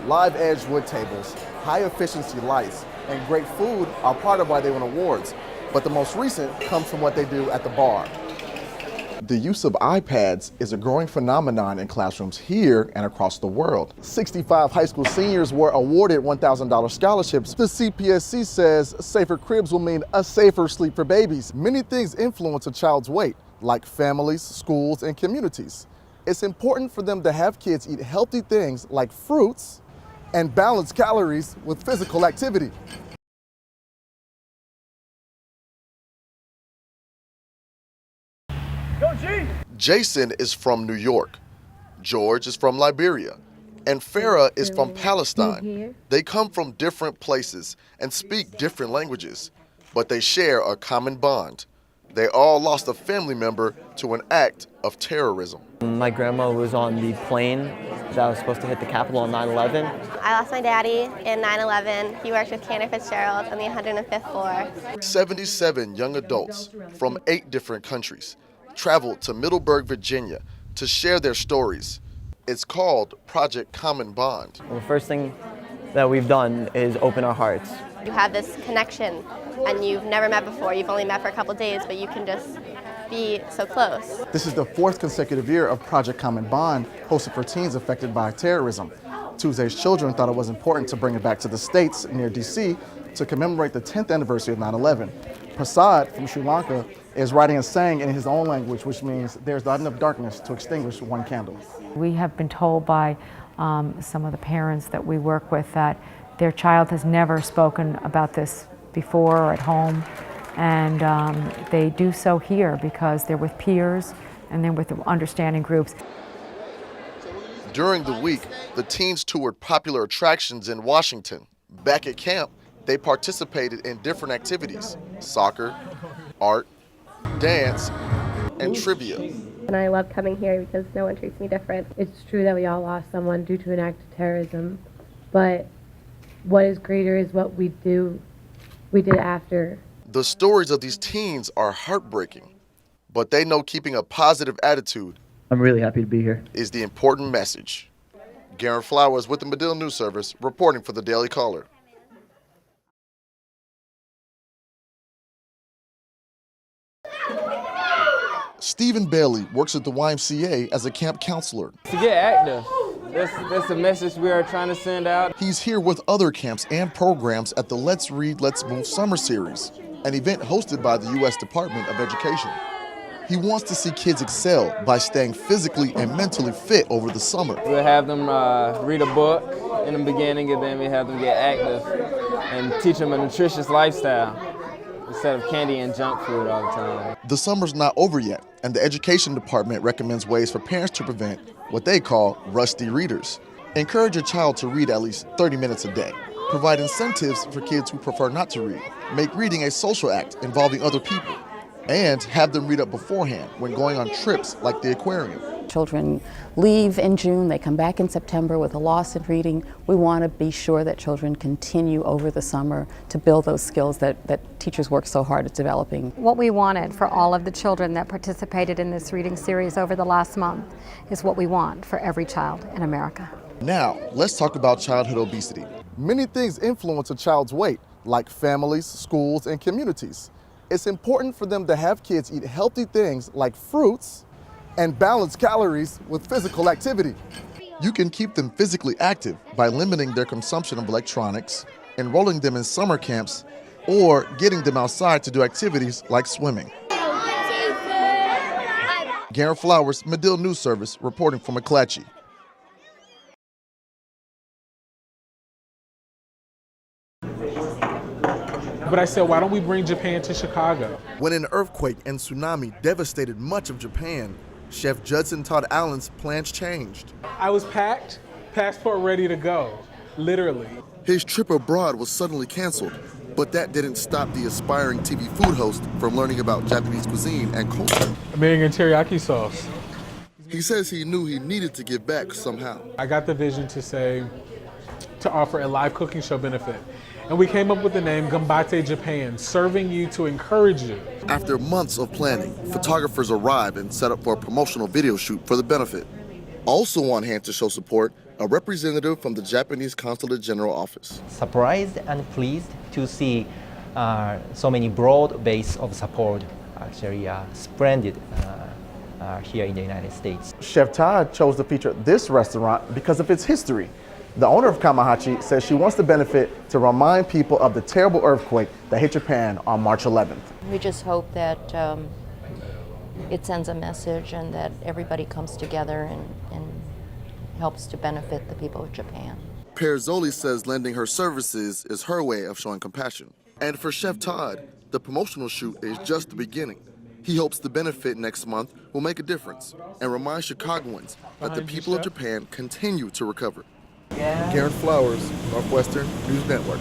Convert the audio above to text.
Live edge wood tables, high efficiency lights, and great food are part of why they win awards. But the most recent comes from what they do at the bar. The use of iPads is a growing phenomenon in classrooms here and across the world. 65 high school seniors were awarded $1,000 scholarships. The CPSC says safer cribs will mean a safer sleep for babies. Many things influence a child's weight, like families, schools, and communities. It's important for them to have kids eat healthy things like fruits and balance calories with physical activity. Jason is from New York, George is from Liberia, and Farah is from Palestine. They come from different places and speak different languages, but they share a common bond. They all lost a family member to an act of terrorism. My grandma was on the plane that was supposed to hit the Capitol on 9/11. I lost my daddy in 9/11. He worked with Cantor Fitzgerald on the 105th floor. 77 young adults from 8 different countries traveled to Middleburg, Virginia to share their stories. It's called Project Common Bond. And the first thing that we've done is open our hearts. You have this connection and you've never met before. You've only met for a couple days, but you can just be so close. This is the 4th consecutive year of Project Common Bond, hosted for teens affected by terrorism. Tuesday's children thought it was important to bring it back to the States near DC to commemorate the 10th anniversary of 9/11. Prasad from Sri Lanka is writing and saying in his own language, which means there's not enough darkness to extinguish one candle. We have been told by some of the parents that we work with that their child has never spoken about this before or at home, and they do so here because they're with peers and they're with understanding groups. During the week, the teens toured popular attractions in Washington. Back at camp, they participated in different activities: soccer, art, dance, and trivia. And I love coming here because no one treats me different. It's true that we all lost someone due to an act of terrorism, but what is greater is what we did after. The stories of these teens are heartbreaking, but they know keeping a positive attitude I'm really happy to be here. is the important message. Garrett Flowers with the Medill News Service, reporting for the Daily Caller. Stephen Bailey works at the YMCA as a camp counselor. To get active. That's the message we are trying to send out. He's here with other camps and programs at the Let's Read, Let's Move Summer Series, an event hosted by the U.S. Department of Education. He wants to see kids excel by staying physically and mentally fit over the summer. We'll have them read a book in the beginning, and then we have them get active and teach them a nutritious lifestyle instead of candy and junk food all the time. The summer's not over yet, and the Education Department recommends ways for parents to prevent what they call rusty readers. Encourage your child to read at least 30 minutes a day. Provide incentives for kids who prefer not to read. Make reading a social act involving other people. And have them read up beforehand when going on trips like the aquarium. Children leave in June, they come back in September with a loss in reading. We want to be sure that children continue over the summer to build those skills that teachers work so hard at developing. What we wanted for all of the children that participated in this reading series over the last month is what we want for every child in America. Now, let's talk about childhood obesity. Many things influence a child's weight, like families, schools, and communities. It's important for them to have kids eat healthy things like fruits and balance calories with physical activity. You can keep them physically active by limiting their consumption of electronics, enrolling them in summer camps, or getting them outside to do activities like swimming. Garrett Flowers, Medill News Service, reporting from McClatchy. But I said, why don't we bring Japan to Chicago? When an earthquake and tsunami devastated much of Japan, Chef Judson Todd Allen's plans changed. I was packed, passport ready to go, literally. His trip abroad was suddenly canceled, but that didn't stop the aspiring TV food host from learning about Japanese cuisine and culture. American teriyaki sauce. He says he knew he needed to give back somehow. I got the vision to offer a live cooking show benefit. And we came up with the name Gambate Japan, serving you to encourage you. After months of planning, photographers arrived and set up for a promotional video shoot for the benefit. Also on hand to show support a representative from the Japanese Consulate General Office. Surprised and pleased to see so many broad base of support actually spread here in the United States. Chef Todd chose to feature this restaurant because of its history. The owner of Kamahachi says she wants the benefit to remind people of the terrible earthquake that hit Japan on March 11th. We just hope that it sends a message and that everybody comes together and helps to benefit the people of Japan. Perzoli says lending her services is her way of showing compassion. And for Chef Todd, the promotional shoot is just the beginning. He hopes the benefit next month will make a difference and remind Chicagoans that the people of Japan continue to recover. Karen Flowers, Northwestern News Network.